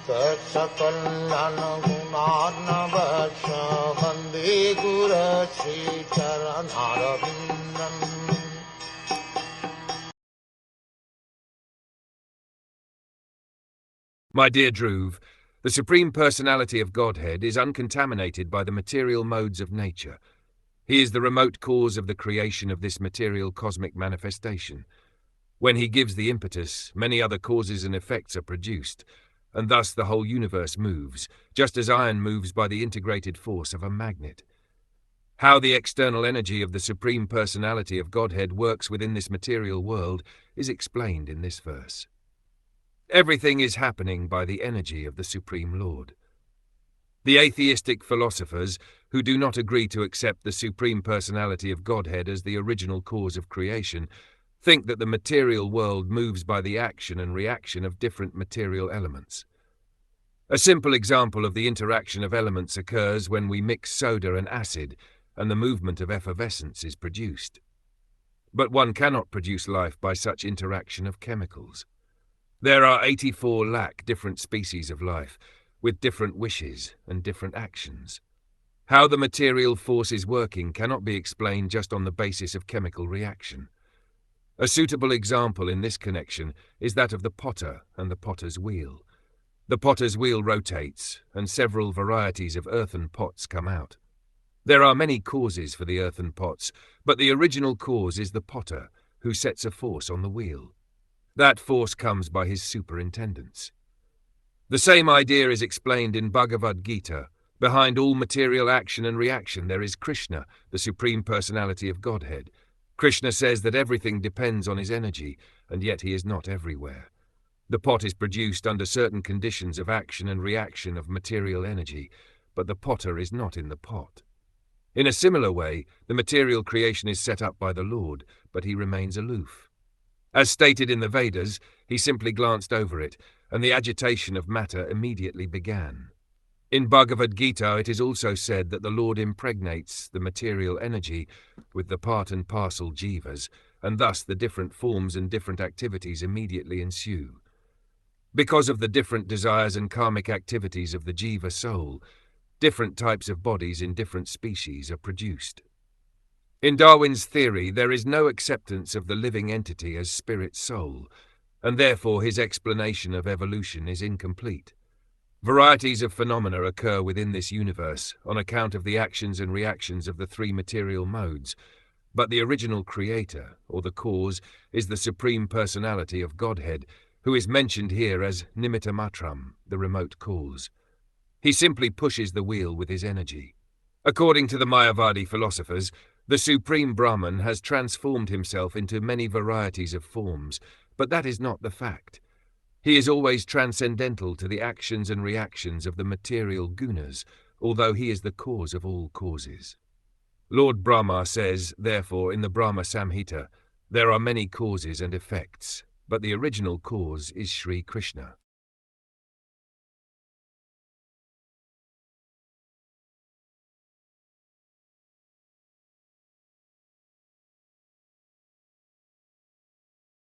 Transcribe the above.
Saksakallan gunarnavasya Vande Guru Sri Charanarabindam. My dear Dhruv, the Supreme Personality of Godhead is uncontaminated by the material modes of nature. He is the remote cause of the creation of this material cosmic manifestation. When he gives the impetus, many other causes and effects are produced, and thus the whole universe moves, just as iron moves by the integrated force of a magnet. How the external energy of the Supreme Personality of Godhead works within this material world is explained in this verse. Everything is happening by the energy of the Supreme Lord. The atheistic philosophers, who do not agree to accept the Supreme Personality of Godhead as the original cause of creation, think that the material world moves by the action and reaction of different material elements. A simple example of the interaction of elements occurs when we mix soda and acid, and the movement of effervescence is produced. But one cannot produce life by such interaction of chemicals. There are 84 lakh different species of life, with different wishes and different actions. How the material force is working cannot be explained just on the basis of chemical reaction. A suitable example in this connection is that of the potter and the potter's wheel. The potter's wheel rotates, and several varieties of earthen pots come out. There are many causes for the earthen pots, but the original cause is the potter, who sets a force on the wheel. That force comes by his superintendence. The same idea is explained in Bhagavad Gita. Behind all material action and reaction there is Krishna, the Supreme Personality of Godhead. Krishna says that everything depends on his energy, and yet he is not everywhere. The pot is produced under certain conditions of action and reaction of material energy, but the potter is not in the pot. In a similar way, the material creation is set up by the Lord, but he remains aloof. As stated in the Vedas, he simply glanced over it, and the agitation of matter immediately began. In Bhagavad Gita it is also said that the Lord impregnates the material energy with the part and parcel jivas, and thus the different forms and different activities immediately ensue. Because of the different desires and karmic activities of the jiva soul, different types of bodies in different species are produced. In Darwin's theory, there is no acceptance of the living entity as spirit soul, and therefore his explanation of evolution is incomplete. Varieties of phenomena occur within this universe on account of the actions and reactions of the three material modes, but the original creator, or the cause, is the Supreme Personality of Godhead, who is mentioned here as Nimitta Matram, the remote cause. He simply pushes the wheel with his energy. According to the Mayavadi philosophers, the Supreme Brahman has transformed himself into many varieties of forms, but that is not the fact. He is always transcendental to the actions and reactions of the material gunas, although he is the cause of all causes. Lord Brahma says, therefore, in the Brahma Samhita, there are many causes and effects, but the original cause is Sri Krishna.